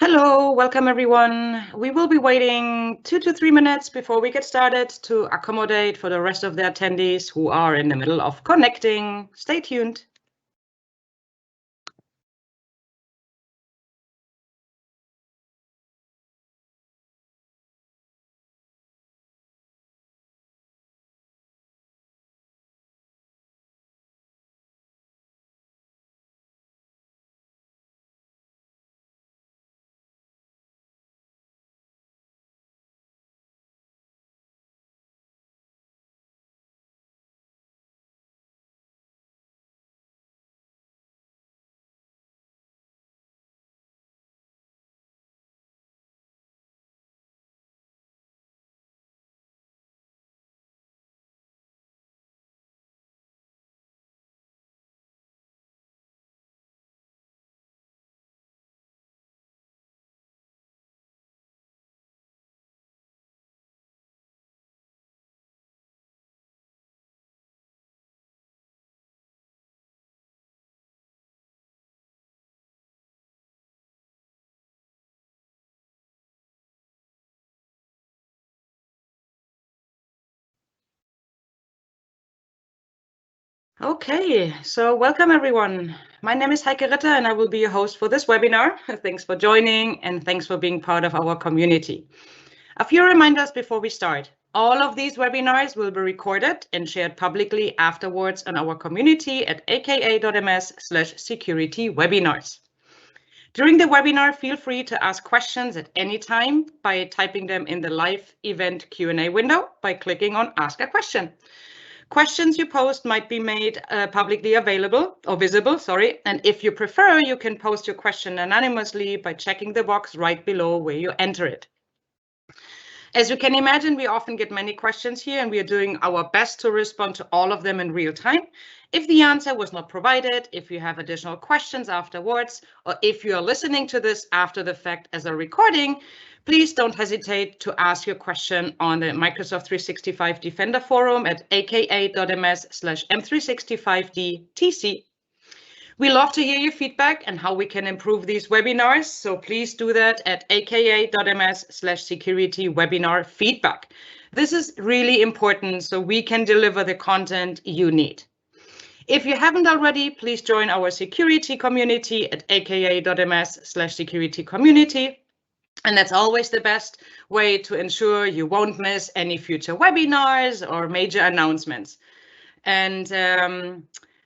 Hello, welcome everyone. We will be waiting 2 to 3 minutes before we get started to accommodate for the rest of the attendees who are in the middle of connecting. Stay tuned. Okay, so welcome everyone. My name is Heike Ritter and I will be your host for this webinar. Thanks for joining and thanks for being part of our community. A few reminders before we start. All of these webinars will be recorded and shared publicly afterwards on our community at aka.ms/security-webinars. During the webinar, feel free to ask questions at any time by typing them in the live event Q&A window by clicking on Ask a Question. Questions you post might be made publicly available or visible, and if you prefer, you can post your question anonymously by checking the box right below where you enter it. As you can imagine, we often get many questions here and we are doing our best to respond to all of them in real time. If the answer was not provided, if you have additional questions afterwards, or if you are listening to this after the fact as a recording, please don't hesitate to ask your question on the Microsoft 365 Defender forum at aka.ms/m365dtc. We love to hear your feedback and how we can improve these webinars, so please do that at aka.ms/security-webinar-feedback. This is really important so we can deliver the content you need. If you haven't already, please join our security community at aka.ms/security-community. And that's always the best way to ensure you won't miss any future webinars or major announcements. And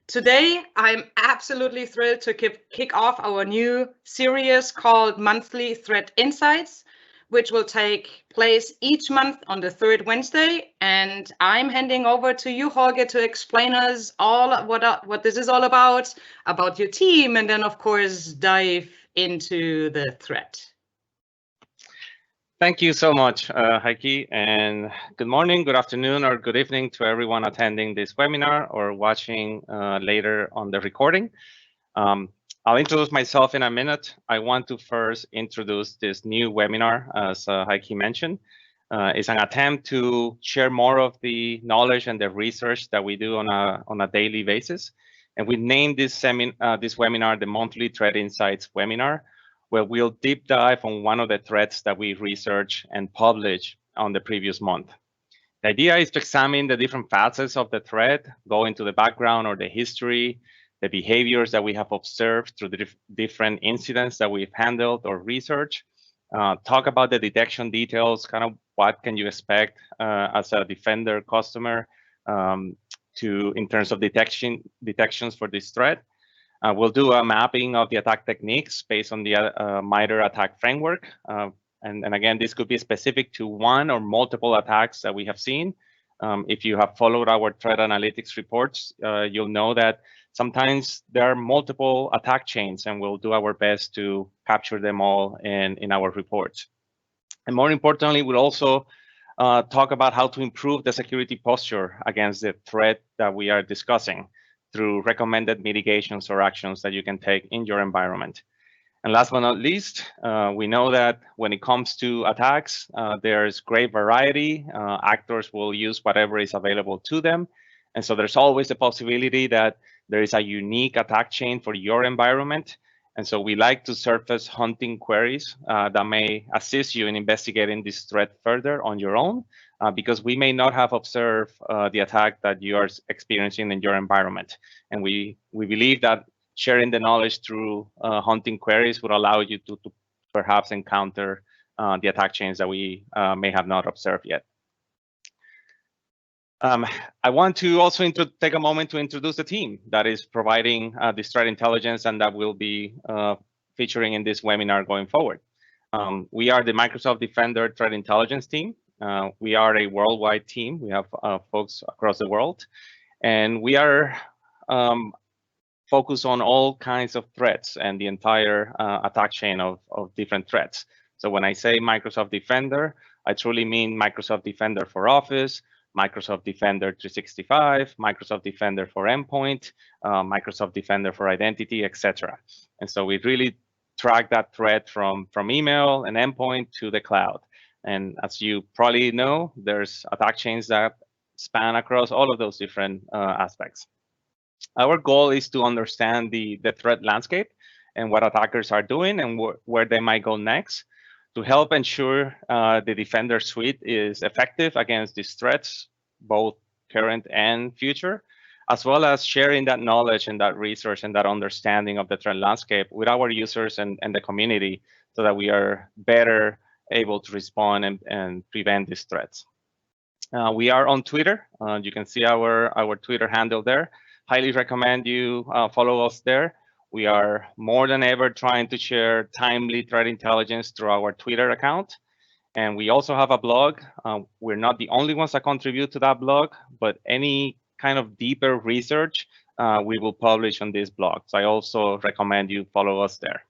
today, I'm absolutely thrilled to kick off our new series called Monthly Threat Insights, which will take place each month on the third Wednesday. And I'm handing over to you, Jorge, to explain us all what this is all about your team, and then, of course, dive into the threat. Thank you so much, Heike, and good morning, good afternoon, or good evening to everyone attending this webinar or watching later on the recording. I'll introduce myself in a minute. I want to first introduce this new webinar, as Heike mentioned. It's an attempt to share more of the knowledge and the research that we do on a daily basis. And we named this webinar the Monthly Threat Insights webinar, where we'll deep dive on one of the threats that we researched and published on the previous month. The idea is to examine the different facets of the threat, go into the background or the history, the behaviors that we have observed through the different incidents that we've handled or researched, talk about the detection details, kind of what can you expect as a Defender customer in terms of detections for this threat. We'll do a mapping of the attack techniques based on the MITREATT&CK Framework. And again, this could be specific to one or multiple attacks that we have seen. If you have followed our threat analytics reports, you'll know that sometimes there are multiple attack chains, and we'll do our best to capture them all in our reports. And more importantly, we'll also talk about how to improve the security posture against the threat that we are discussing through recommended mitigations or actions that you can take in your environment. And last but not least, we know that when it comes to attacks, there's great variety. Actors will use whatever is available to them. And so there's always a possibility that there is a unique attack chain for your environment. And so we like to surface hunting queries that may assist you in investigating this threat further on your own, because we may not have observed the attack that you are experiencing in your environment. And we believe that sharing the knowledge through hunting queries would allow you to perhaps encounter the attack chains that we may have not observed yet. I want to also take a moment to introduce the team that is providing this threat intelligence and that will be featuring in this webinar going forward. We are the Microsoft Defender Threat Intelligence team. We are a worldwide team. We have folks across the world, and we are focused on all kinds of threats and the entire attack chain of different threats. So when I say Microsoft Defender, I truly mean Microsoft Defender for Office, Microsoft Defender 365, Microsoft Defender for Endpoint, Microsoft Defender for Identity, etc. And so we really track that threat from email and endpoint to the cloud. And as you probably know, there's attack chains that span across all of those different aspects. Our goal is to understand the threat landscape and what attackers are doing and where they might go next, to help ensure the Defender suite is effective against these threats, both current and future, as well as sharing that knowledge and that research and that understanding of the threat landscape with our users and the community so that we are better able to respond and prevent these threats. We are on Twitter. You can see our Twitter handle there. Highly recommend you follow us there. We are more than ever trying to share timely threat intelligence through our Twitter account. And we also have a blog. We're not the only ones that contribute to that blog, but any kind of deeper research we will publish on this blog. So I also recommend you follow us there.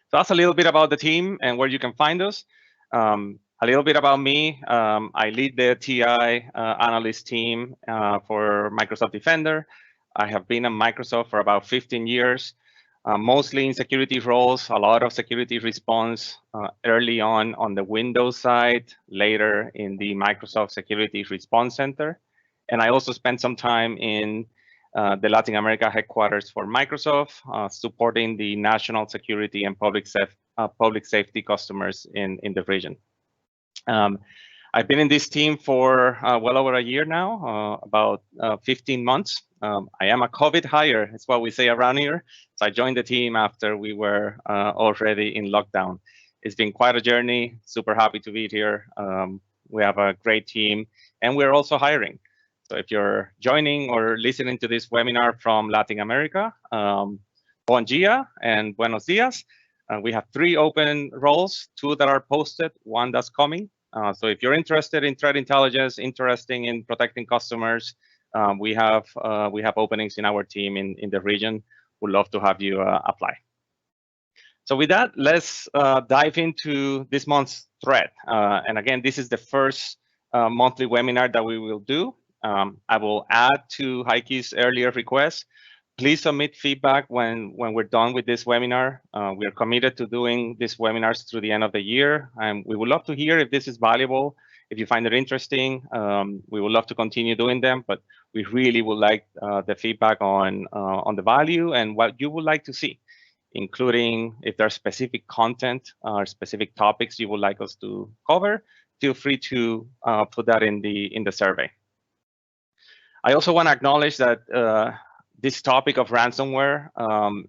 So that's a little bit about the team and where you can find us. A little bit about me. I lead the TI analyst team for Microsoft Defender. I have been at Microsoft for about 15 years, mostly in security roles, a lot of security response early on the Windows side, later in the Microsoft Security Response Center. And I also spent some time in the Latin America headquarters for Microsoft, supporting the national security and public safety customers in the region. I've been in this team for well over a year now, about 15 months. I am a COVID hire, it's what we say around here. So I joined the team after we were already in lockdown. It's been quite a journey, super happy to be here. We have a great team and we're also hiring. So if you're joining or listening to this webinar from Latin America, bon dia and buenos dias. We have 3 open roles, 2 that are posted, 1 that's coming. So if you're interested in threat intelligence, interested in protecting customers, we have openings in our team in the region. We'd love to have you apply. So with that, let's dive into this month's threat. And again, this is the first monthly webinar that we will do. I will add to Heike's earlier request. Please submit feedback when we're done with this webinar. We are committed to doing these webinars through the end of the year. And we would love to hear if this is valuable, if you find it interesting. We would love to continue doing them, but we really would like the feedback on the value and what you would like to see, including if there's specific content or specific topics you would like us to cover. Feel free to put that in the survey. I also want to acknowledge that this topic of ransomware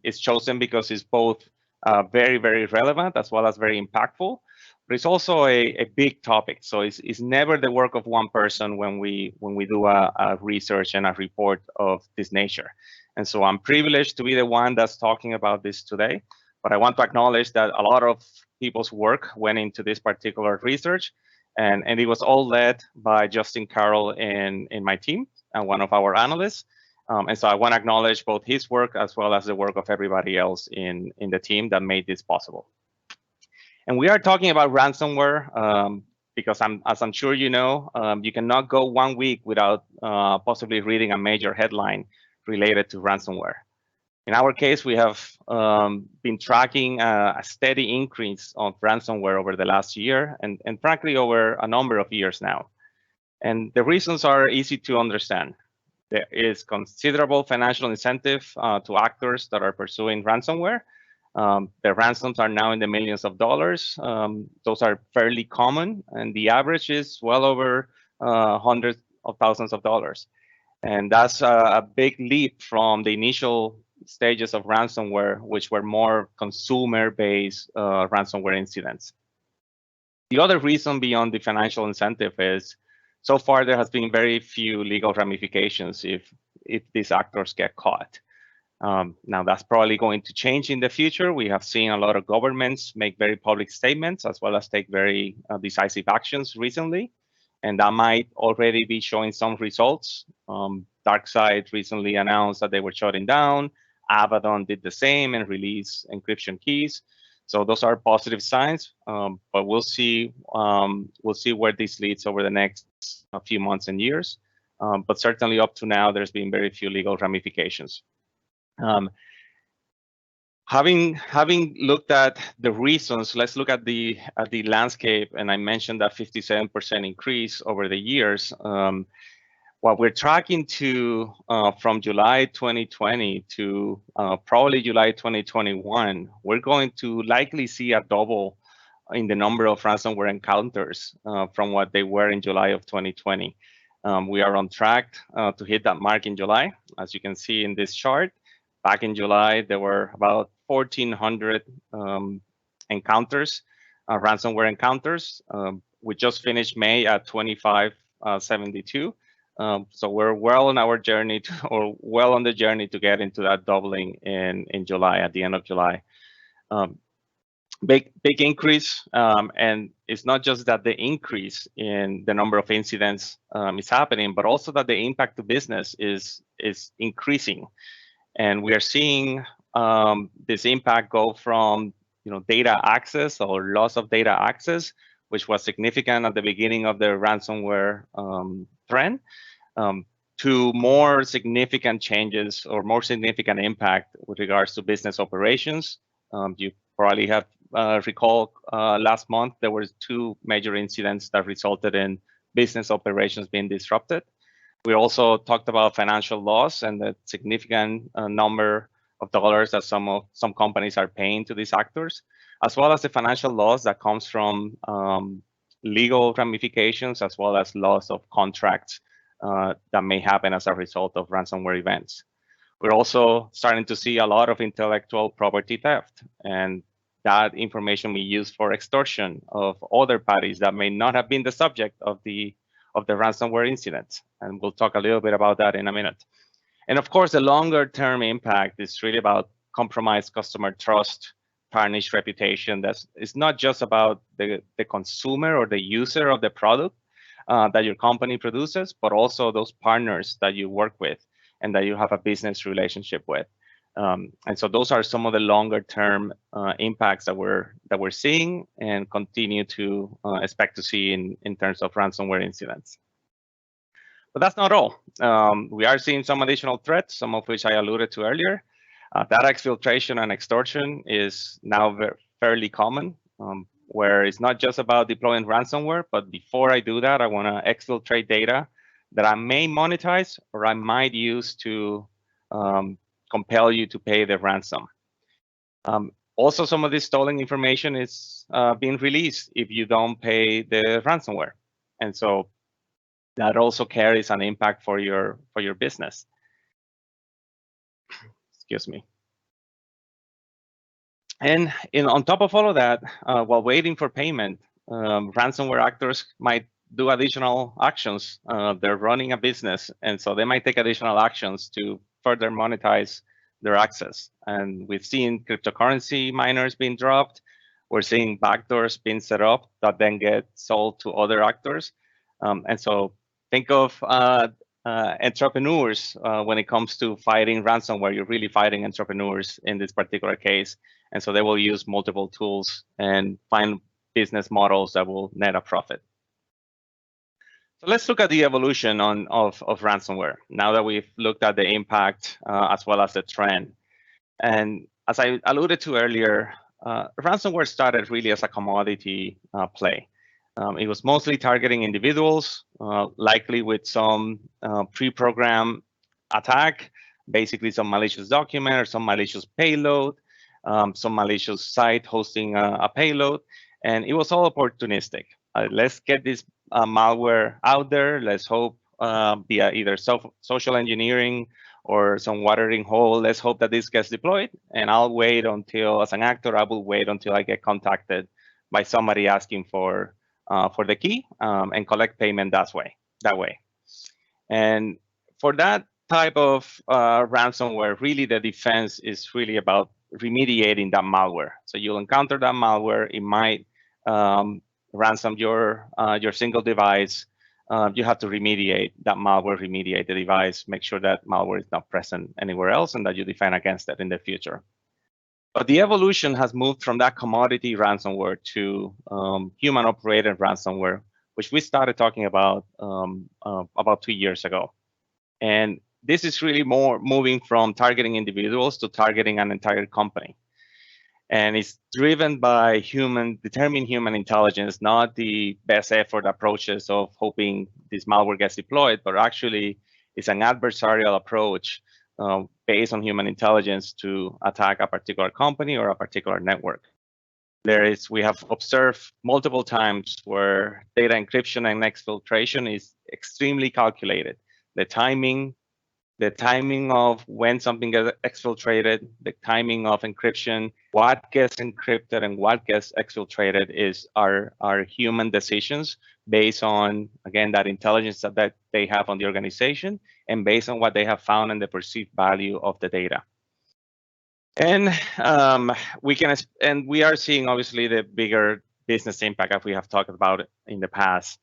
is chosen because it's both very, very relevant as well as very impactful, but it's also a big topic. So it's never the work of one person when we do a research and a report of this nature. And so I'm privileged to be the one that's talking about this today, but I want to acknowledge that a lot of people's work went into this particular research, and it was all led by Justin Carroll in my team and one of our analysts. And so I want to acknowledge both his work as well as the work of everybody else in the team that made this possible. And we are talking about ransomware because as I'm sure you know, you cannot go 1 week without possibly reading a major headline related to ransomware. In our case, we have been tracking a steady increase of ransomware over the last year and frankly over a number of years now. And the reasons are easy to understand. there is considerable financial incentive to actors that are pursuing ransomware. The ransoms are now in the millions of dollars. Those are fairly common, and the average is well over hundreds of thousands of dollars. And that's a big leap from the initial stages of ransomware, which were more consumer-based ransomware incidents. The other reason beyond the financial incentive is, so far there has been very few legal ramifications if these actors get caught. Now that's probably going to change in the future. We have seen a lot of governments make very public statements as well as take very decisive actions recently, and that might already be showing some results. DarkSide recently announced that they were shutting down. Abaddon did the same and released encryption keys. So those are positive signs, but we'll see where this leads over the next few months and years. But certainly up to now, there's been very few legal ramifications. Having looked at the reasons, let's look at the landscape. And I mentioned that 57% increase over the years. What we're tracking to from July 2020 to probably July 2021, we're going to likely see a double in the number of ransomware encounters from what they were in July of 2020. We are on track to hit that mark in July. As you can see in this chart, back in July, there were about 1,400 encounters, ransomware encounters. We just finished May at 2,572. So we're well on our journey well on the journey to get into that doubling in July, at the end of July. Big increase, and it's not just that the increase in the number of incidents is happening, but also that the impact to business is increasing, and we are seeing this impact go from data access or loss of data access, which was significant at the beginning of the ransomware trend, to more significant changes or more significant impact with regards to business operations. You probably have recall last month there were 2 major incidents that resulted in business operations being disrupted. We also talked about financial loss and the significant number of dollars that some companies are paying to these actors, as well as the financial loss that comes from legal ramifications, as well as loss of contracts that may happen as a result of ransomware events. We're also starting to see a lot of intellectual property theft, and that information we use for extortion of other parties that may not have been the subject of the ransomware incident. And we'll talk a little bit about that in a minute. And of course, the longer term impact is really about compromised customer trust, tarnished reputation. It's not just about the consumer or the user of the product that your company produces, but also those partners that you work with and that you have a business relationship with. And so those are some of the longer term impacts that we're seeing and continue to expect to see in terms of ransomware incidents. But that's not all. We are seeing some additional threats, some of which I alluded to earlier. Data exfiltration and extortion is now fairly common, where it's not just about deploying ransomware, but before I do that, I want to exfiltrate data that I may monetize or I might use to compel you to pay the ransom. Also, some of this stolen information is being released if you don't pay the ransomware. And so that also carries an impact for your business. Excuse me. And on top of all of that, while waiting for payment, ransomware actors might do additional actions. They're running a business, and so they might take additional actions to further monetize their access. And we've seen cryptocurrency miners being dropped. We're seeing backdoors being set up that then get sold to other actors. And so think of entrepreneurs when it comes to fighting ransomware. You're really fighting entrepreneurs in this particular case. And so they will use multiple tools and find business models that will net a profit. So let's look at the evolution of ransomware now that we've looked at the impact as well as the trend. And as I alluded to earlier, ransomware started really as a commodity play. It was mostly targeting individuals, likely with some pre-programmed attack, basically some malicious document or some malicious payload, some malicious site hosting a payload, and it was all opportunistic. Let's get this malware out there. Let's hope via either social engineering or some watering hole. Let's hope that this gets deployed, and I'll wait until, as an actor, I will wait until I get contacted by somebody asking for the key and collect payment that way. And for that type of ransomware, really the defense is really about remediating that malware. So you'll encounter that malware. It might ransom your single device. You have to remediate that malware, remediate the device, make sure that malware is not present anywhere else, and that you defend against that in the future. But the evolution has moved from that commodity ransomware to human-operated ransomware, which we started talking about 2 years ago. And this is really more moving from targeting individuals to targeting an entire company. And it's driven by determined human intelligence, not the best effort approaches of hoping this malware gets deployed, but actually it's an adversarial approach based on human intelligence to attack a particular company or a particular network. We have observed multiple times where data encryption and exfiltration is extremely calculated. The timing of when something gets exfiltrated, the timing of encryption, what gets encrypted and what gets exfiltrated are human decisions based on, again, that intelligence that they have on the organization and based on what they have found and the perceived value of the data. And we are seeing obviously the bigger business impact as we have talked about it in the past.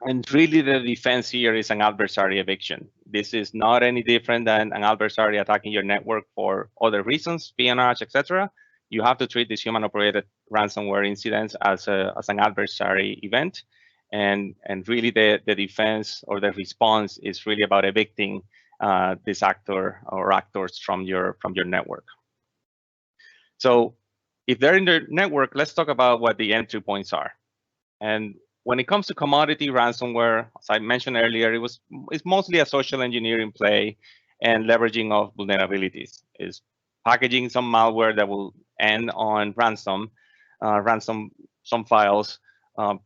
And really the defense here is an adversary eviction. This is not any different than an adversary attacking your network for other reasons, espionage, etc. You have to treat these human-operated ransomware incidents as an adversary event. And really the defense or the response is really about evicting this actor or actors from your network. So if they're in the network, let's talk about what the entry points are. And when it comes to commodity ransomware, as I mentioned earlier, it's mostly a social engineering play and leveraging of vulnerabilities. It's packaging some malware that will end on ransom files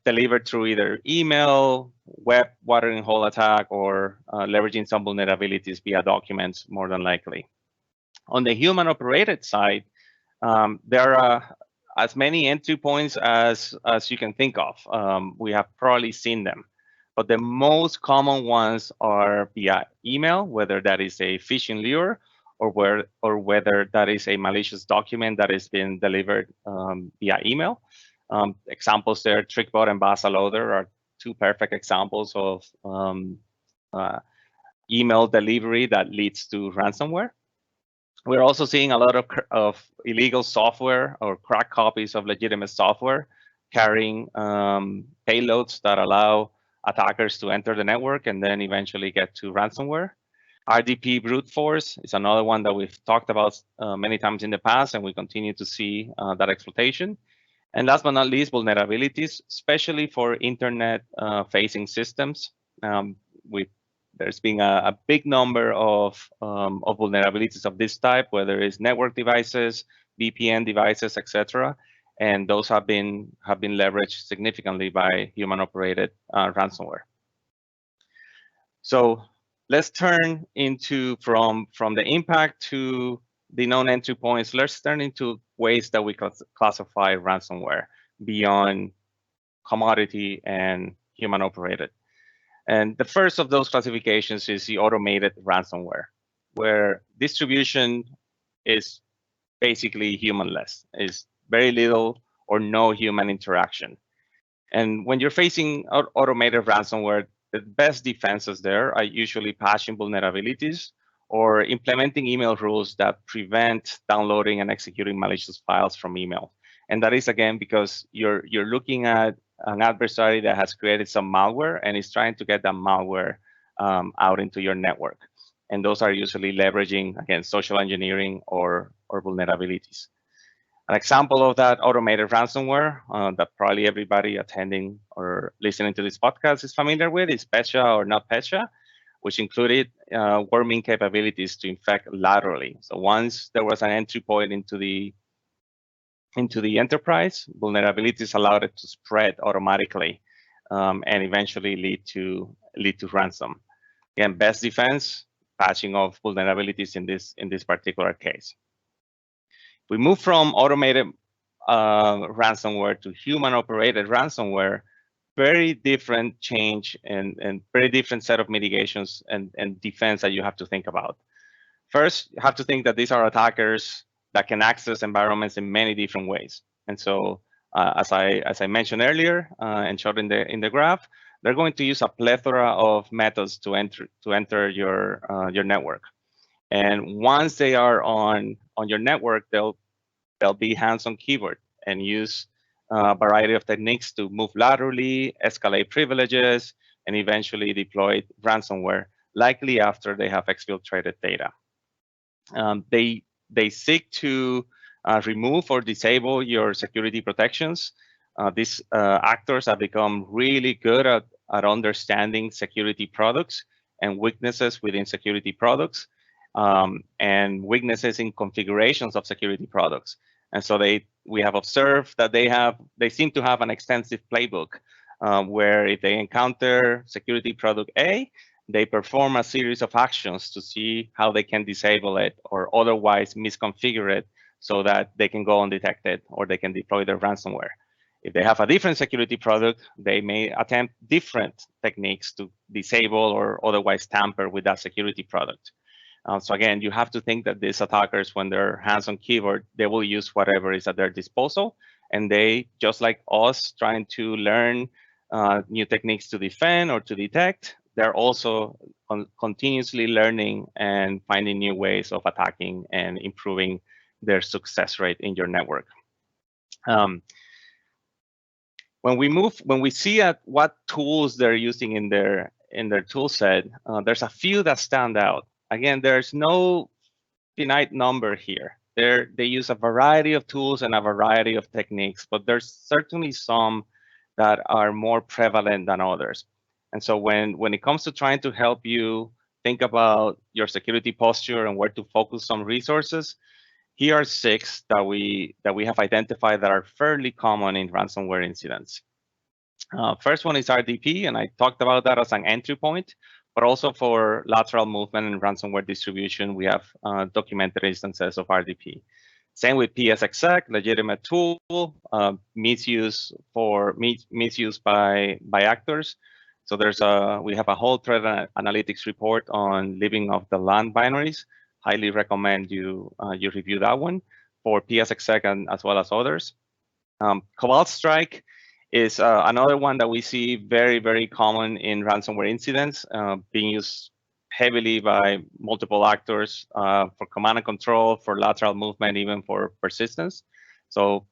delivered through either email, web watering hole attack, or leveraging some vulnerabilities via documents, more than likely. On the human-operated side, there are as many entry points as you can think of. We have probably seen them, but the most common ones are via email, whether that is a phishing lure or whether that is a malicious document that is being delivered via email. Examples there, TrickBot and BasaLoader are two perfect examples of email delivery that leads to ransomware. We're also seeing a lot of illegal software or cracked copies of legitimate software carrying payloads that allow attackers to enter the network and then eventually get to ransomware. RDP brute force is another one that we've talked about many times in the past, and we continue to see that exploitation. And last but not least, vulnerabilities, especially for internet-facing systems. There's been a big number of vulnerabilities of this type, whether it's network devices, VPN devices, etc. And those have been leveraged significantly by human-operated ransomware. So let's turn into from the impact to the known entry points. Let's turn into ways that we classify ransomware beyond commodity and human-operated. And the first of those classifications is the automated ransomware, where distribution is basically humanless. It's very little or no human interaction. And when you're facing automated ransomware, the best defenses there are usually patching vulnerabilities or implementing email rules that prevent downloading and executing malicious files from email. And that is, again, because you're looking at an adversary that has created some malware and is trying to get that malware out into your network. And those are usually leveraging, again, social engineering or vulnerabilities. An example of that automated ransomware that probably everybody attending or listening to this podcast is familiar with is Petya or NotPetya. which included worming capabilities to infect laterally. So once there was an entry point into the enterprise, vulnerabilities allowed it to spread automatically and eventually lead to ransom. Again, best defense, patching of vulnerabilities in this particular case. We move from automated ransomware to human-operated ransomware. Very different change and very different set of mitigations and defense that you have to think about. First, you have to think that these are attackers that can access environments in many different ways. And so, as I mentioned earlier and showed in the graph, they're going to use a plethora of methods to enter your network. And once they are on your network, they'll be hands-on keyboard and use a variety of techniques to move laterally, escalate privileges, and eventually deploy ransomware, likely after they have exfiltrated data. They seek to remove or disable your security protections. These actors have become really good at understanding security products and weaknesses within security products, and weaknesses in configurations of security products. And so we have observed that they seem to have an extensive playbook where if they encounter security product A, they perform a series of actions to see how they can disable it or otherwise misconfigure it so that they can go undetected or they can deploy their ransomware. If they have a different security product, they may attempt different techniques to disable or otherwise tamper with that security product. So again, you have to think that these attackers, when they're hands on keyboard, they will use whatever is at their disposal. And they, just like us, trying to learn new techniques to defend or to detect, they're also continuously learning and finding new ways of attacking and improving their success rate in your network. When we see at what tools they're using in their tool set, there's a few that stand out. Again, there's no finite number here. They use a variety of tools and a variety of techniques, but there's certainly some that are more prevalent than others. And so when it comes to trying to help you think about your security posture and where to focus some resources, here are 6 that we have identified that are fairly common in ransomware incidents. First one is RDP, and I talked about that as an entry point, but also for lateral movement and ransomware distribution, we have documented instances of RDP. Same with PSXSec, legitimate tool, misuse by actors. So we have a whole threat analytics report on living off the land binaries. Highly recommend you review that one for PSXSec and as well as others. Cobalt Strike is another one that we see very, very common in ransomware incidents, being used heavily by multiple actors for command and control, for lateral movement, even for persistence. So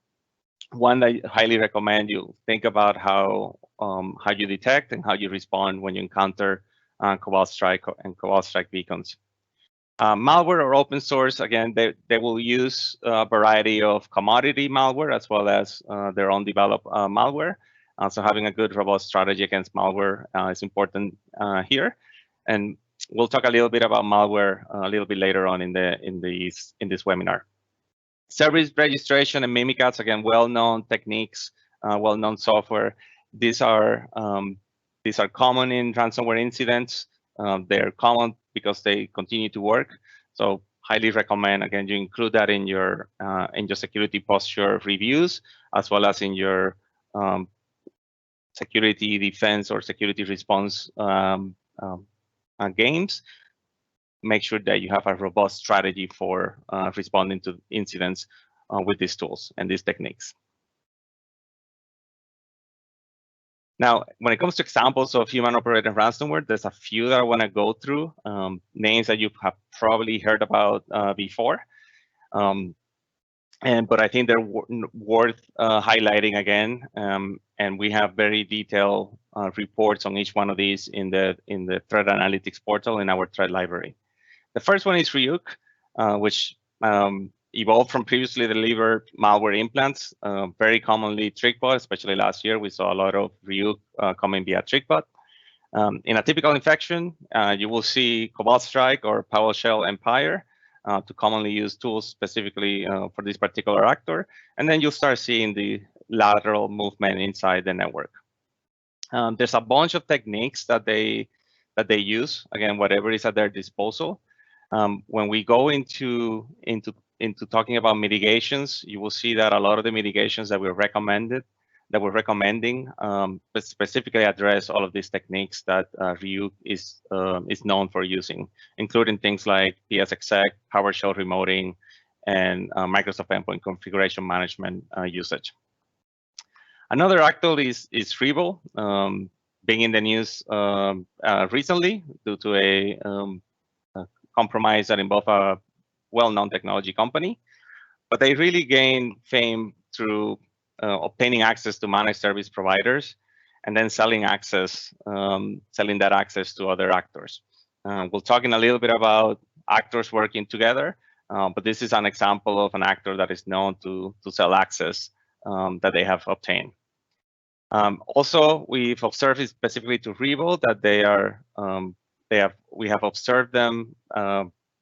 one that I highly recommend you think about how you detect and how you respond when you encounter Cobalt Strike and Cobalt Strike beacons. Malware or open source, again, they will use a variety of commodity malware as well as their own developed malware. So having a good, robust strategy against malware is important here. And we'll talk a little bit about malware a little bit later on in this webinar. Service registration and mimikatz, again, well-known techniques, well-known software. These are common in ransomware incidents. They're common because they continue to work. So highly recommend, again, you include that in your security posture reviews, as well as in your security defense or security response games. Make sure that you have a robust strategy for responding to incidents with these tools and these techniques. Now, when it comes to examples of human-operated ransomware, there's a few that I want to go through, names that you have probably heard about before. But I think they're worth highlighting again. And we have very detailed reports on each one of these in the threat analytics portal in our threat library. The first one is Ryuk, which evolved from previously delivered malware implants, very commonly TrickBot, especially last year. We saw a lot of Ryuk coming via TrickBot. In a typical infection, you will see Cobalt Strike or PowerShell Empire to commonly use tools specifically for this particular actor. And then you'll start seeing the lateral movement inside the network. There's a bunch of techniques that they use, again, whatever is at their disposal. When we go into talking about mitigations, you will see that a lot of the mitigations that we're recommending specifically address all of these techniques that Ryuk is known for using, including things like PSXEC, PowerShell remoting, and Microsoft Endpoint Configuration Management usage. Another actor is Revo, being in the news recently due to a compromise that involved a well-known technology company. But they really gained fame through obtaining access to managed service providers and then selling that access to other actors. We'll talk in a little bit about actors working together, but this is an example of an actor that is known to sell access that they have obtained. Also, we've observed specifically to Revo that we have observed them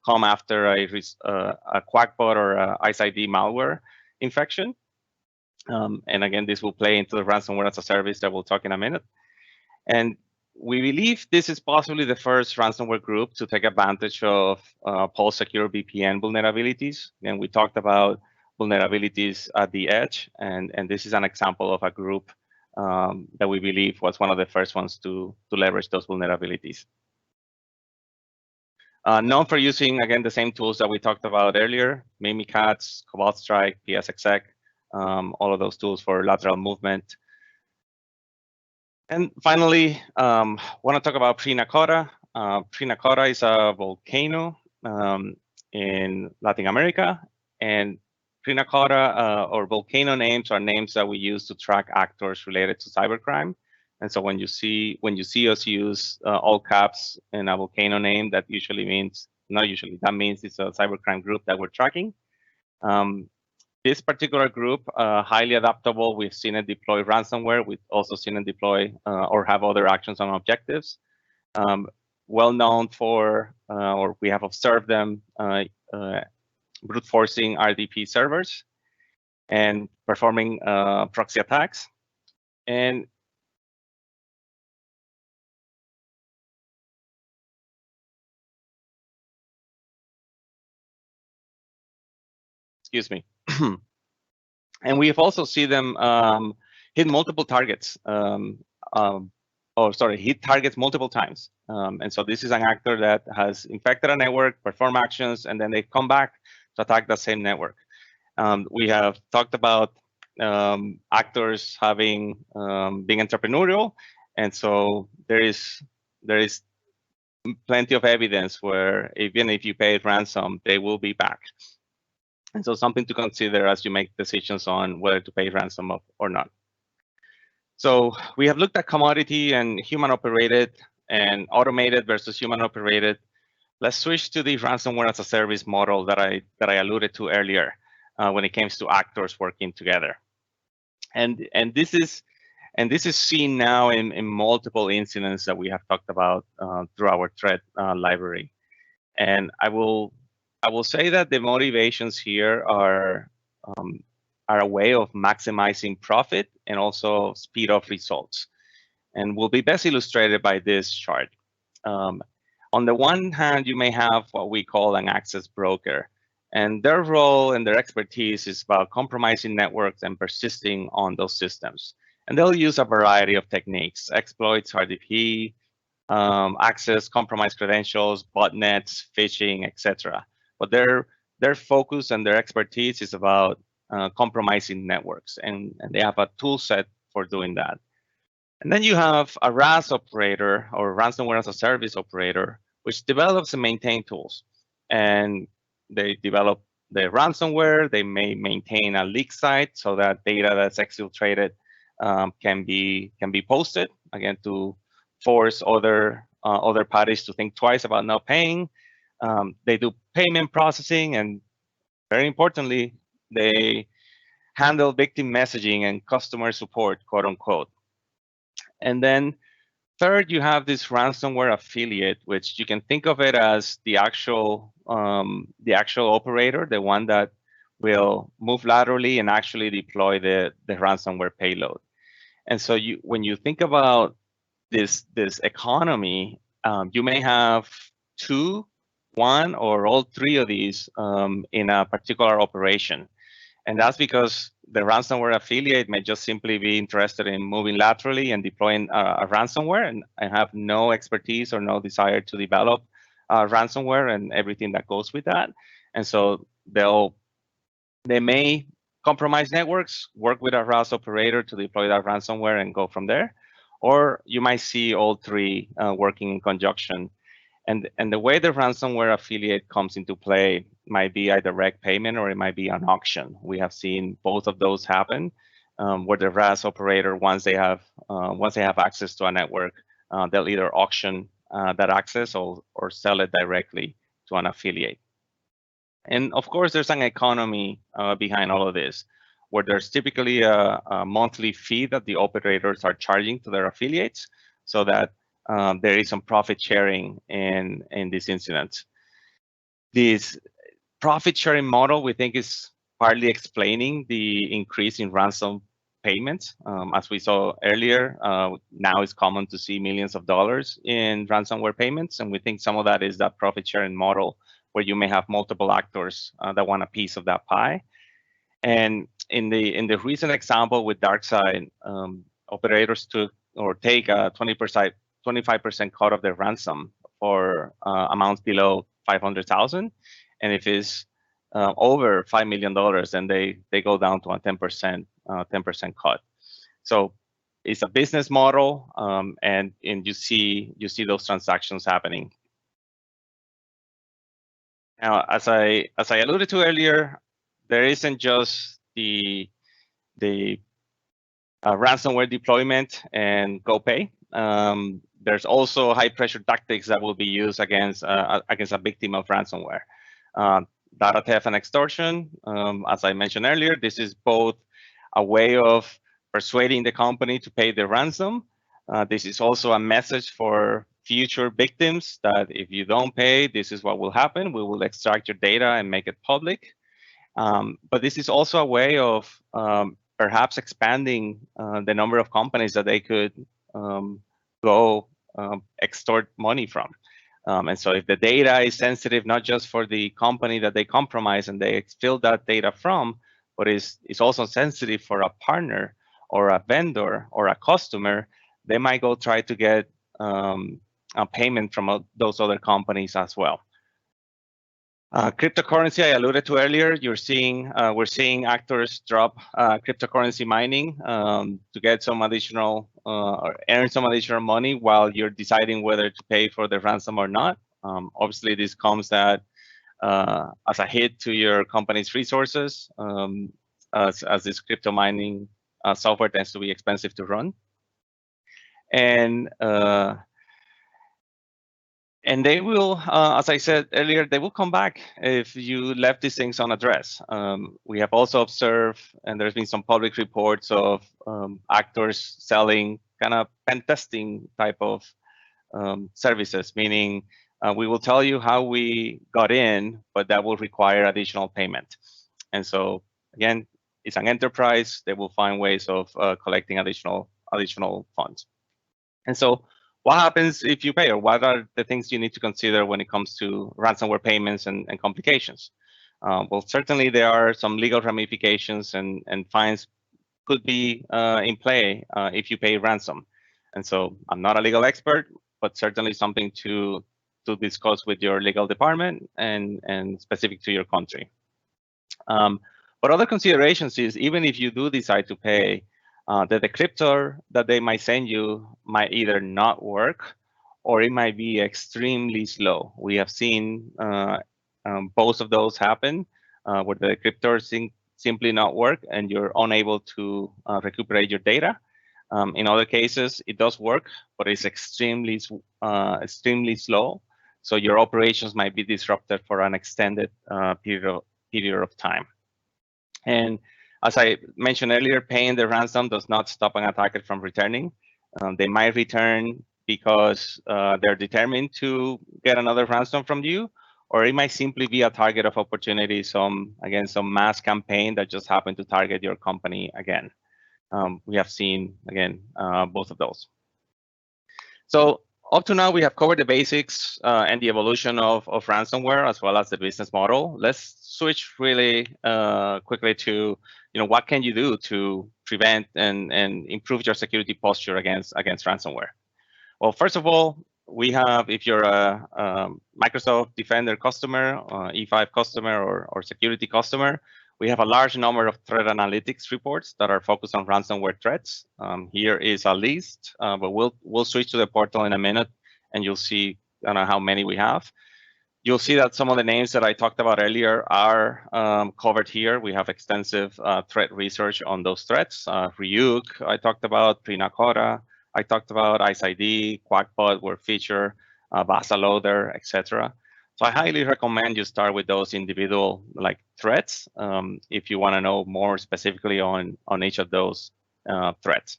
come after a Quackbot or a ICID malware infection. And again, this will play into the ransomware as a service that we'll talk in a minute. And we believe this is possibly the first ransomware group to take advantage of post-secure VPN vulnerabilities. And we talked about vulnerabilities at the edge, and this is an example of a group that we believe was one of the first ones to leverage those vulnerabilities. Known for using, again, the same tools that we talked about earlier, Mimikatz, Cobalt Strike, PSXEC, all of those tools for lateral movement. And finally, want to talk about Princora. Princora is a volcano in Latin America, and Princora or volcano names are names that we use to track actors related to cybercrime. And so when you see us use all caps in a volcano name, that usually means, not usually, that means it's a cybercrime group that we're tracking. This particular group, highly adaptable. We've seen it deploy ransomware. We've also seen it deploy or have other actions on objectives. Well known for, or we have observed them brute forcing RDP servers and performing proxy attacks. And excuse me. And we have also seen them hit multiple targets, hit targets multiple times. And so this is an actor that has infected a network, perform actions, and then they come back to attack that same network. We have talked about actors being entrepreneurial, and so there is plenty of evidence where even if you pay ransom, they will be back. And so something to consider as you make decisions on whether to pay ransom or not. So we have looked at commodity and human operated and automated versus human operated. Let's switch to the ransomware as a service model that I alluded to earlier when it comes to actors working together. And this is seen now in multiple incidents that we have talked about through our threat library. And I will say that the motivations here are a way of maximizing profit and also speed of results, and will be best illustrated by this chart. On the one hand, you may have what we call an access broker, and their role and their expertise is about compromising networks and persisting on those systems. And they'll use a variety of techniques: exploits, RDP, access, compromised credentials, botnets, phishing, etc. But their focus and their expertise is about compromising networks, and they have a tool set for doing that. And then you have a RAS operator, or ransomware as a service operator, which develops and maintains tools. And they develop the ransomware. They may maintain a leak site so that data that's exfiltrated can be posted, again, to force other parties to think twice about not paying. They do payment processing, and very importantly, they handle victim messaging and customer support, quote unquote. And then Third, you have this ransomware affiliate, which you can think of it as the actual operator, the one that will move laterally and actually deploy the ransomware payload. And so when you think about this economy, you may have two, one, or all three of these in a particular operation. And that's because the ransomware affiliate may just simply be interested in moving laterally and deploying a ransomware and have no expertise or no desire to develop ransomware and everything that goes with that. And so they may compromise networks, work with a RAS operator to deploy that ransomware and go from there. Or you might see all three working in conjunction. And the way the ransomware affiliate comes into play might be a direct payment or it might be an auction. We have seen both of those happen, where the RAS operator, once they have access to a network, they'll either auction that access or sell it directly to an affiliate. And of course, there's an economy behind all of this, where there's typically a monthly fee that the operators are charging to their affiliates, so that there is some profit sharing in these incidents. This profit sharing model, we think, is partly explaining the increase in ransom payments. As we saw earlier, now it's common to see millions of dollars in ransomware payments, and we think some of that is that profit sharing model, where you may have multiple actors that want a piece of that pie. And in the recent example with DarkSide, operators take a 25% cut of their ransom for amounts below 500,000, and if it's over $5 million, then they go down to a 10% cut. So it's a business model, and you see those transactions happening. Now, as I alluded to earlier, there isn't just the ransomware deployment and go pay. There's also high pressure tactics that will be used against a victim of ransomware. Data theft and extortion, as I mentioned earlier, this is both a way of persuading the company to pay the ransom. This is also a message for future victims that if you don't pay, this is what will happen. We will extract your data and make it public. But this is also a way of perhaps expanding the number of companies that they could go extort money from. And so if the data is sensitive, not just for the company that they compromise and they steal that data from, but it's also sensitive for a partner or a vendor or a customer, they might go try to get a payment from those other companies as well. Cryptocurrency, I alluded to earlier. We're seeing actors drop cryptocurrency mining to get some additional or earn some additional money while you're deciding whether to pay for the ransom or not. Obviously, this comes as a hit to your company's resources, as this crypto mining software tends to be expensive to run. And they will, as I said earlier, they will come back if you left these things unaddressed. We have also observed, and there's been some public reports of actors selling kind of pen testing type of services, meaning we will tell you how we got in, but that will require additional payment. And so again, it's an enterprise. They will find ways of collecting additional funds. And so what happens if you pay, or what are the things you need to consider when it comes to ransomware payments and complications? Well, certainly there are some legal ramifications, and fines could be in play if you pay ransom. And so I'm not a legal expert, but certainly something to discuss with your legal department and specific to your country. But other considerations is, even if you do decide to pay, the decryptor that they might send you might either not work, or it might be extremely slow. We have seen both of those happen, where the decryptor simply not work and you're unable to recuperate your data. In other cases, it does work, but it's extremely slow. So your operations might be disrupted for an extended period of time. And as I mentioned earlier, paying the ransom does not stop an attacker from returning. They might return because they're determined to get another ransom from you, or it might simply be a target of opportunity, some mass campaign that just happened to target your company again. We have seen, again, both of those. So up to now, we have covered the basics and the evolution of ransomware, as well as the business model. Let's switch really quickly to, what can you do to prevent and improve your security posture against ransomware? Well, first of all, we have, if you're a Microsoft Defender customer, E5 customer, or security customer, we have a large number of threat analytics reports that are focused on ransomware threats. Here is a list, but we'll switch to the portal in a minute, and you'll see how many we have. You'll see that some of the names that I talked about earlier are covered here. We have extensive threat research on those threats. Ryuk, I talked about, Princora, I talked about IceID, Quackbot, WordFeature, Basaloader, etc. So I highly recommend you start with those individual threats if you want to know more specifically on each of those threats.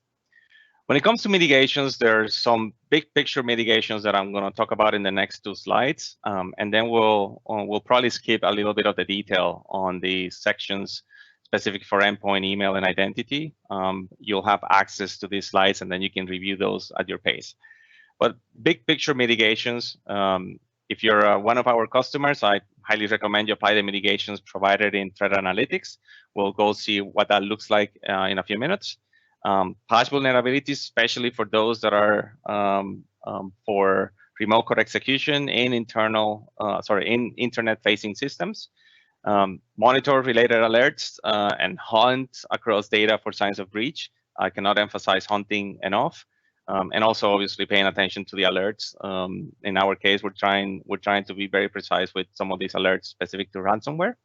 When it comes to mitigations, there's some big picture mitigations that I'm going to talk about in the next 2 slides, and then we'll probably skip a little bit of the detail on the sections specific for endpoint, email, and identity. You'll have access to these slides, and then you can review those at your pace. But big picture mitigations, if you're one of our customers, I highly recommend you apply the mitigations provided in Threat Analytics. We'll go see what that looks like in a few minutes. Patch vulnerabilities, especially for those that are for remote code execution in internet-facing systems. Monitor related alerts and hunt across data for signs of breach. I cannot emphasize hunting enough. And also, obviously, paying attention to the alerts. In our case, we're trying to be very precise with some of these alerts specific to ransomware,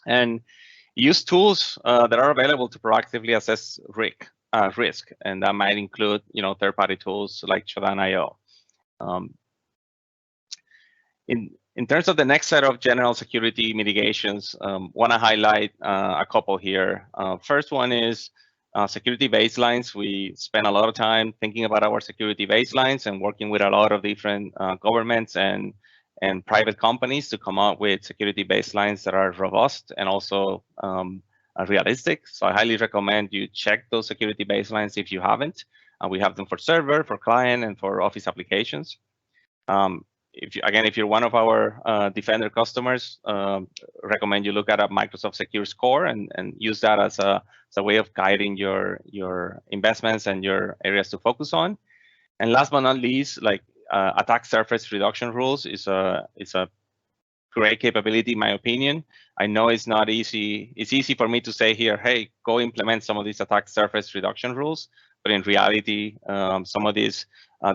and use tools that are available to proactively assess risk, and that might include, third-party tools like Shodan.io. In terms of the next set of general security mitigations, want to highlight a couple here. First one is security baselines. We spend a lot of time thinking about our security baselines and working with a lot of different governments and private companies to come up with security baselines that are robust and also realistic. So I highly recommend you check those security baselines if you haven't. We have them for server, for client, and for Office applications. If you're one of our Defender customers, recommend you look at a Microsoft Secure Score and use that as a way of guiding your investments and your areas to focus on. And last but not least, attack surface reduction rules is a great capability, in my opinion. I know it's not easy. It's easy for me to say here, hey, go implement some of these attack surface reduction rules. But in reality, some of these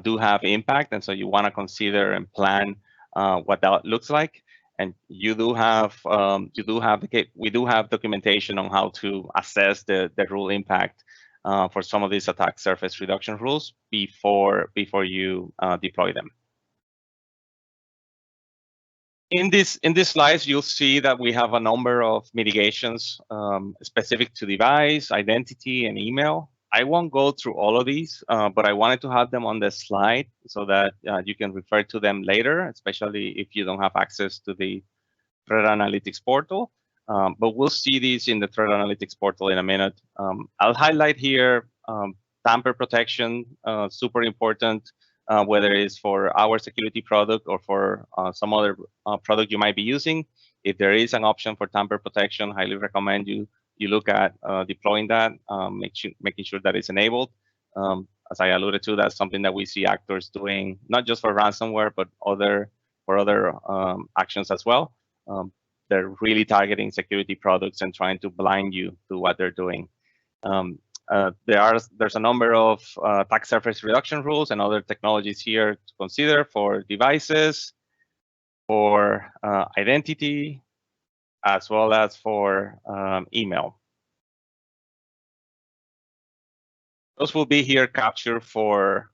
do have impact, and so you want to consider and plan what that looks like. And we do have documentation on how to assess the rule impact for some of these attack surface reduction rules before you deploy them. In these slides, you'll see that we have a number of mitigations specific to device, identity, and email. I won't go through all of these, but I wanted to have them on the slide so that you can refer to them later, especially if you don't have access to the Threat Analytics portal. But we'll see these in the Threat Analytics portal in a minute. I'll highlight here tamper protection, super important, whether it's for our security product or for some other product you might be using. If there is an option for tamper protection, highly recommend you look at deploying that, making sure that it's enabled. As I alluded to, that's something that we see actors doing, not just for ransomware, but for other actions as well. They're really targeting security products and trying to blind you to what they're doing. There's a number of attack surface reduction rules and other technologies here to consider for devices, for identity, as well as for email. Those will be here captured for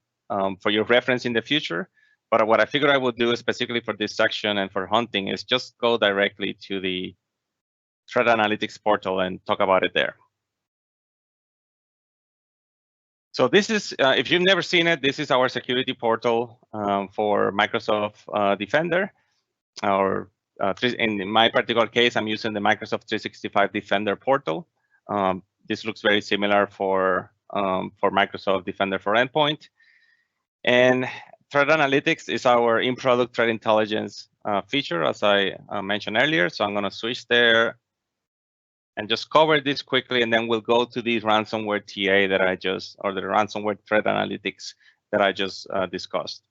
your reference in the future. But what I figured I would do specifically for this section and for hunting is just go directly to the Threat Analytics portal and talk about it there. So this is, if you've never seen it, this is our security portal for Microsoft Defender. In my particular case, I'm using the Microsoft 365 Defender portal. This looks very similar for Microsoft Defender for Endpoint. And Threat Analytics is our in-product threat intelligence feature, as I mentioned earlier. So I'm going to switch there and just cover this quickly, and then we'll go to the ransomware TA that I just, or the ransomware threat analytics that I just discussed.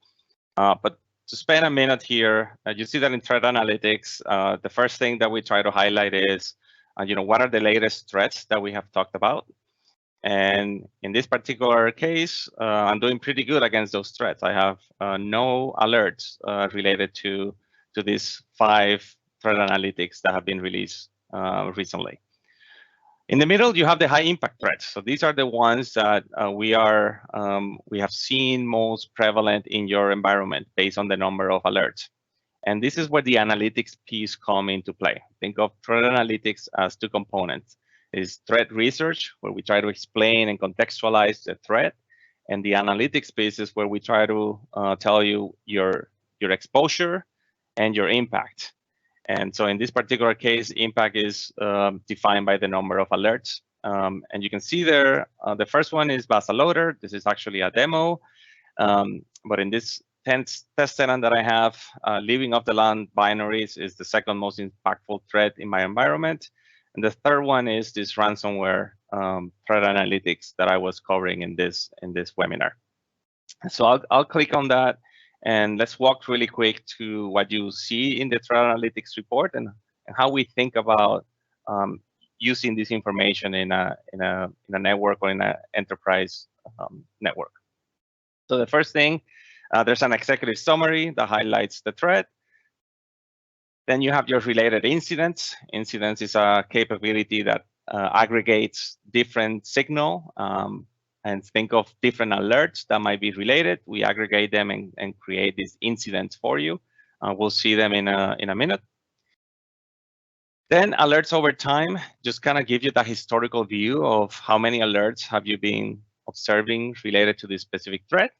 But to spend a minute here, you see that in threat analytics, the first thing that we try to highlight is, what are the latest threats that we have talked about? And in this particular case, I'm doing pretty good against those threats. I have no alerts related to these 5 threat analytics that have been released recently. In the middle, you have the high impact threats. So these are the ones that we have seen most prevalent in your environment based on the number of alerts. And this is where the analytics piece come into play. Think of threat analytics as 2 components. Is threat research, where we try to explain and contextualize the threat, and the analytics piece is where we try to tell you your exposure and your impact. And so in this particular case, impact is defined by the number of alerts. And you can see there, the first one is Basa Loader. This is actually a demo. But in this test tenant that I have, leaving off the land binaries is the second most impactful threat in my environment. And the third one is this ransomware threat analytics that I was covering in this webinar. So I'll click on that. And let's walk really quick to what you see in the threat analytics report and how we think about using this information in a network or in an enterprise network. So the first thing, there's an executive summary that highlights the threat. Then you have your related incidents. Incidents is a capability that aggregates different signal and think of different alerts that might be related. We aggregate them and create these incidents for you. We'll see them in a minute. Then alerts over time just kind of give you that historical view of how many alerts have you been observing related to this specific threat,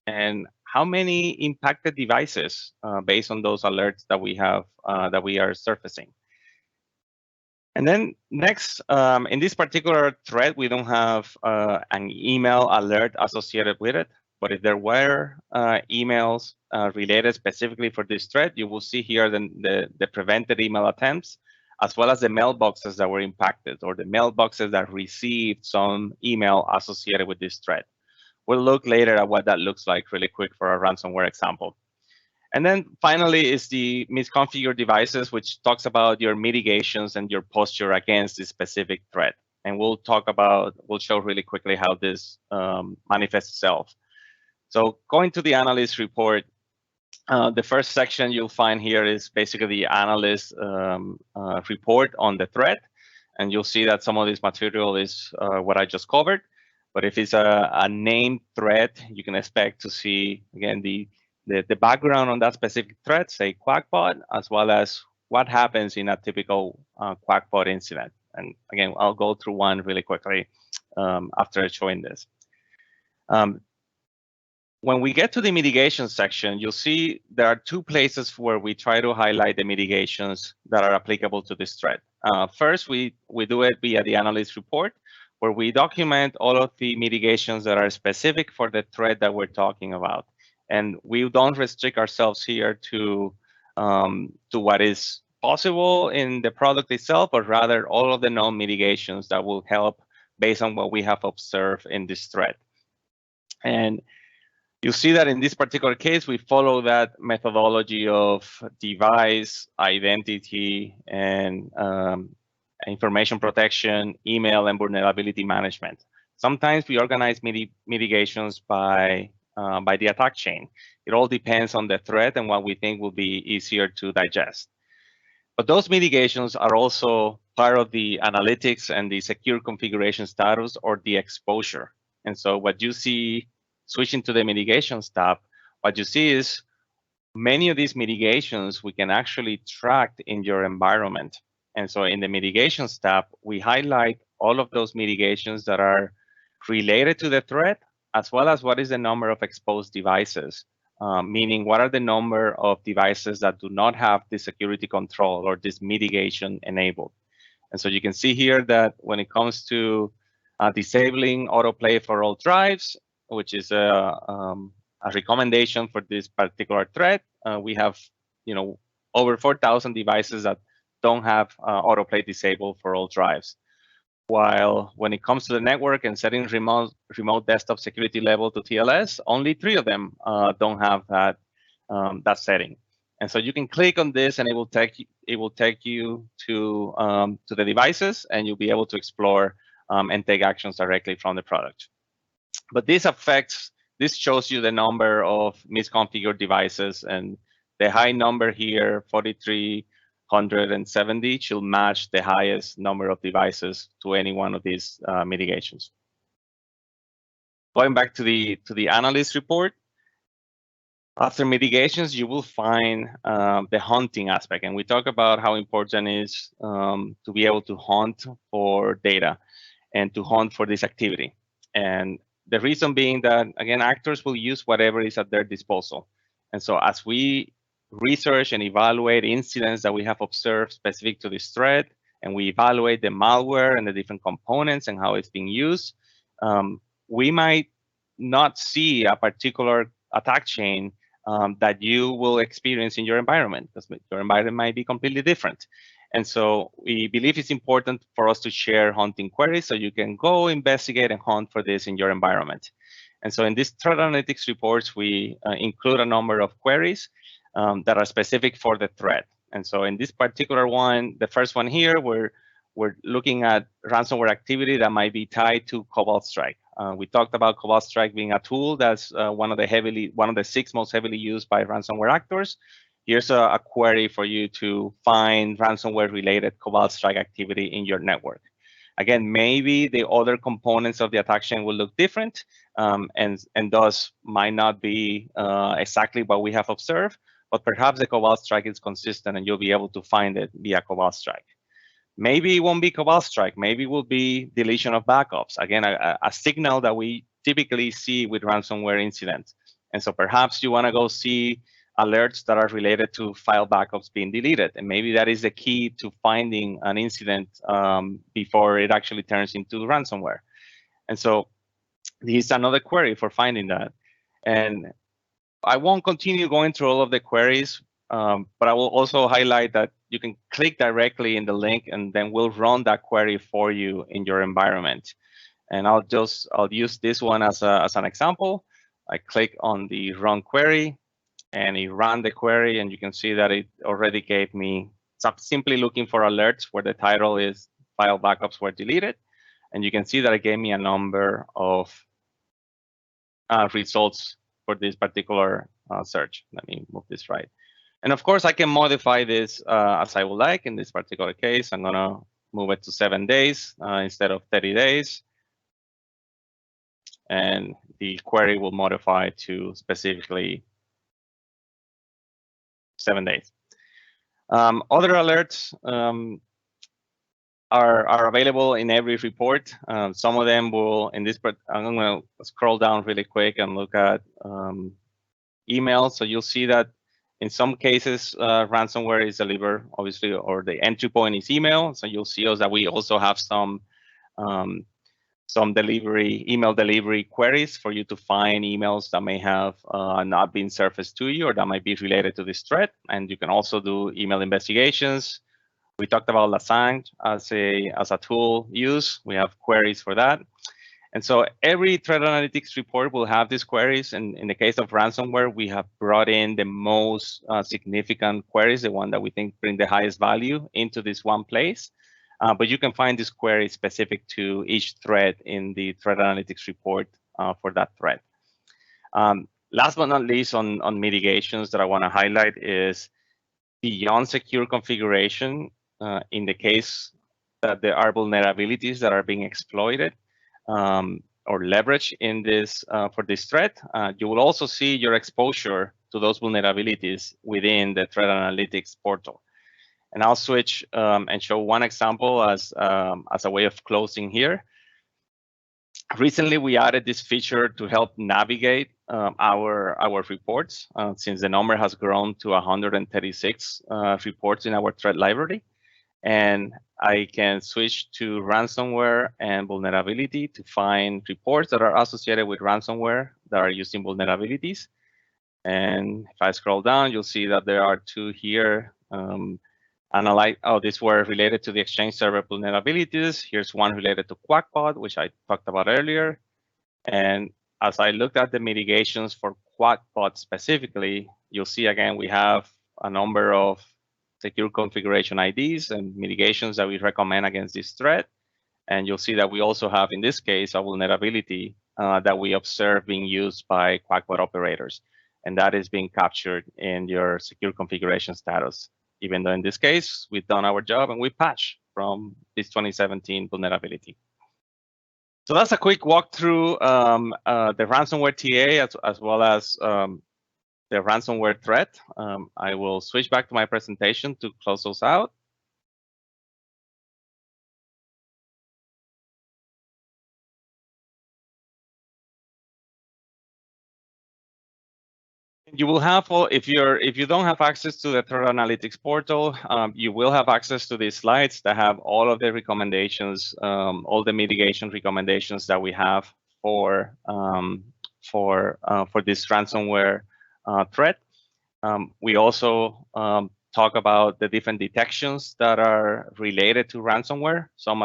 and how many impacted devices based on those alerts that we have that we are surfacing. And then next, in this particular thread, we don't have an email alert associated with it. But if there were emails related specifically for this thread, you will see here the prevented email attempts, as well as the mailboxes that were impacted, or the mailboxes that received some email associated with this thread. We'll look later at what that looks like really quick for a ransomware example. And then finally is the misconfigured devices, which talks about your mitigations and your posture against this specific threat. And we'll show really quickly how this manifests itself. So going to the analyst report, the first section you'll find here is basically the analyst report on the threat. And you'll see that some of this material is what I just covered. But if it's a named threat, you can expect to see, again, the background on that specific threat, say Quackbot, as well as what happens in a typical Quackbot incident. And again, I'll go through one really quickly after showing this. When we get to the mitigation section, you'll see there are 2 places where we try to highlight the mitigations that are applicable to this threat. First, we do it via the analyst report, where we document all of the mitigations that are specific for the threat that we're talking about. And we don't restrict ourselves here to what is possible in the product itself, but rather all of the known mitigations that will help based on what we have observed in this threat. And you'll see that in this particular case, we follow that methodology of device, identity, and information protection, email, and vulnerability management. Sometimes we organize mitigations by the attack chain. It all depends on the threat and what we think will be easier to digest. But those mitigations are also part of the analytics and the secure configuration status, or the exposure. And so what you see, switching to the mitigations tab, what you see is many of these mitigations we can actually track in your environment. And so in the mitigations tab, we highlight all of those mitigations that are related to the threat, as well as what is the number of exposed devices, meaning what are the number of devices that do not have this security control or this mitigation enabled. And so you can see here that when it comes to disabling autoplay for all drives, which is a recommendation for this particular threat, we have over 4,000 devices that don't have autoplay disabled for all drives. While when it comes to the network and setting remote desktop security level to TLS, only 3 of them don't have that that setting. And so you can click on this, and it will take you to the devices, and you'll be able to explore and take actions directly from the product. But this shows you the number of misconfigured devices, and the high number here, 4,370, should match the highest number of devices to any one of these mitigations. Going back to the analyst report, after mitigations, you will find the hunting aspect, and we talk about how important it is to be able to hunt for data and to hunt for this activity. And the reason being that, again, actors will use whatever is at their disposal. And so as we research and evaluate incidents that we have observed specific to this threat, and we evaluate the malware and the different components and how it's being used, we might not see a particular attack chain that you will experience in your environment, because your environment might be completely different. And so we believe it's important for us to share hunting queries so you can go investigate and hunt for this in your environment. And so in this threat analytics reports, we include a number of queries that are specific for the threat. And so in this particular one, the first one here, we're looking at ransomware activity that might be tied to Cobalt Strike. We talked about Cobalt Strike being a tool that's one of the 6 most heavily used by ransomware actors. Here's a query for you to find ransomware-related Cobalt Strike activity in your network. Again, maybe the other components of the attack chain will look different, and thus might not be exactly what we have observed, but perhaps the Cobalt Strike is consistent and you'll be able to find it via Cobalt Strike. Maybe it won't be Cobalt Strike. Maybe it will be deletion of backups. Again, a signal that we typically see with ransomware incidents. And so perhaps you want to go see alerts that are related to file backups being deleted. And maybe that is the key to finding an incident before it actually turns into ransomware. And so this is another query for finding that. And I won't continue going through all of the queries, but I will also highlight that you can click directly in the link, and then we'll run that query for you in your environment. And I'll use this one as an example. I click on the run query, and it ran the query, and you can see that it already gave me simply looking for alerts where the title is file backups were deleted. And you can see that it gave me a number of results for this particular search. Let me move this right. And of course, I can modify this as I would like. In this particular case, I'm going to move it to 7 days instead of 30 days. And the query will modify to specifically 7 days. Other alerts are available in every report. Some of them will, in this, I'm going to scroll down really quick and look at emails. So you'll see that in some cases, ransomware is delivered, obviously, or the entry point is email. So you'll see us that we also have some email delivery queries for you to find emails that may have not been surfaced to you or that might be related to this threat. And you can also do email investigations. We talked about Lasang as a tool use. We have queries for that. And so every threat analytics report will have these queries. And in the case of ransomware, we have brought in the most significant queries, the one that we think bring the highest value into this one place. But you can find this query specific to each threat in the threat analytics report for that threat. Last but not least on mitigations that I want to highlight is beyond secure configuration, in the case that there are vulnerabilities that are being exploited or leveraged in this for this threat, you will also see your exposure to those vulnerabilities within the threat analytics portal. And I'll switch and show one example as a way of closing here. Recently, we added this feature to help navigate our reports, since the number has grown to 136 reports in our threat library. And I can switch to ransomware and vulnerability to find reports that are associated with ransomware that are using vulnerabilities. And if I scroll down, you'll see that there are two here. These were related to the Exchange server vulnerabilities. Here's one related to Quackbot, which I talked about earlier. And as I looked at the mitigations for Quackbot specifically, you'll see again, we have a number of secure configuration IDs and mitigations that we recommend against this threat. And you'll see that we also have, in this case, a vulnerability that we observe being used by Quackbot operators. And that is being captured in your secure configuration status, even though in this case, we've done our job and we patched from this 2017 vulnerability. So that's a quick walkthrough the ransomware TA as well as the ransomware threat. I will switch back to my presentation to close those out. You will have, if you don't have access to the threat analytics portal, you will have access to these slides that have all of the recommendations, all the mitigation recommendations that we have for this ransomware threat. We also talk about the different detections that are related to ransomware. Some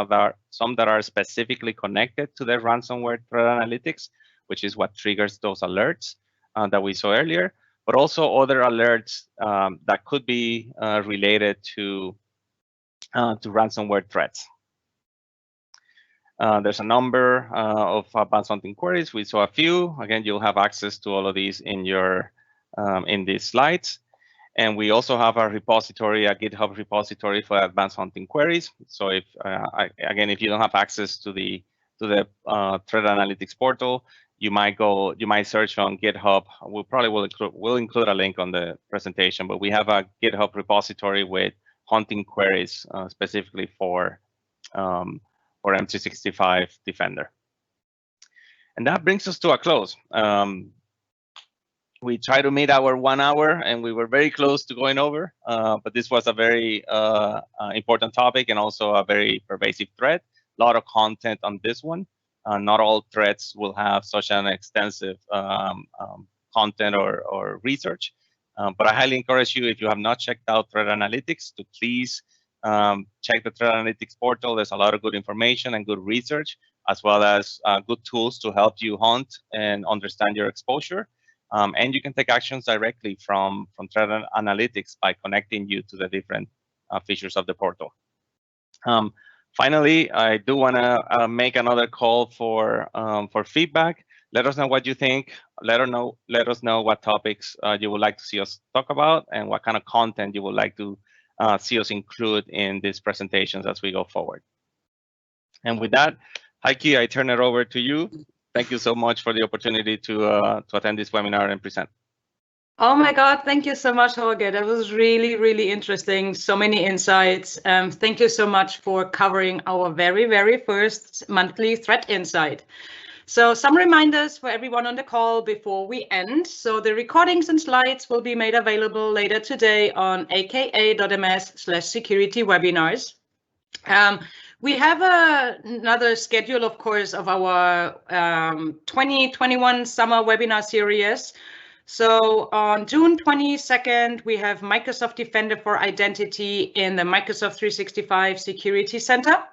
that are specifically connected to the ransomware threat analytics, which is what triggers those alerts that we saw earlier, but also other alerts that could be related to ransomware threats. There's a number of advanced hunting queries. We saw a few. Again, you'll have access to all of these in your in these slides. And we also have a repository, a GitHub repository for advanced hunting queries. So if if you don't have access to the threat analytics portal, you might search on GitHub. We'll include a link on the presentation, but we have a GitHub repository with hunting queries specifically for M365 Defender. And that brings us to a close. We try to meet our 1 hour, and we were very close to going over, but this was a very important topic and also a very pervasive threat. A lot of content on this one. Not all threats will have such an extensive content or research, but I highly encourage you, if you have not checked out Threat Analytics, to please check the Threat Analytics portal. There's a lot of good information and good research, as well as good tools to help you hunt and understand your exposure. And you can take actions directly from Threat Analytics by connecting you to the different features of the portal. Finally, I do want to make another call for feedback. Let us know what you think. Let us know what topics you would like to see us talk about and what kind of content you would like to see us include in these presentations as we go forward. And with that, Heike, I turn it over to you. Thank you so much for the opportunity to attend this webinar and present. Oh my God, thank you so much, Jorge. That was really, really interesting. So many insights. Thank you so much for covering our very, very first monthly threat insight. So some reminders for everyone on the call before we end. So the recordings and slides will be made available later today on aka.ms/security webinars. We have another schedule, of course, of our 2021 summer webinar series. So on June 22nd, we have Microsoft Defender for Identity in the Microsoft 365 Security Center.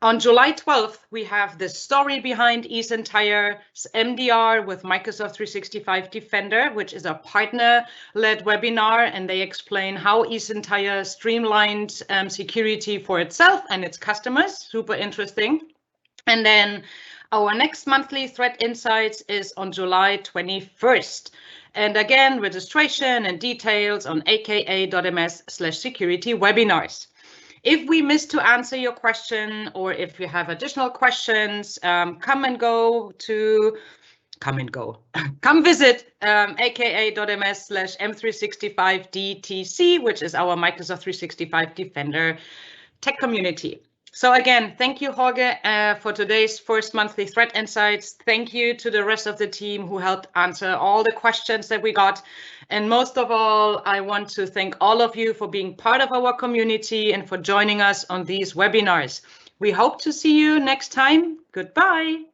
On July 12th, we have the story behind EaseEntire's MDR with Microsoft 365 Defender, which is a partner-led webinar, and they explain how EaseEntire streamlined security for itself and its customers. Super interesting. And then our next monthly threat insights is on July 21st. And again, registration and details on aka.ms/security webinars. If we missed to answer your question, or if you have additional questions, come visit aka.ms/m365DTC, which is our Microsoft 365 Defender tech community. So again, thank you, Jorge, for today's first monthly threat insights. Thank you to the rest of the team who helped answer all the questions that we got. And most of all, I want to thank all of you for being part of our community and for joining us on these webinars. We hope to see you next time. Goodbye.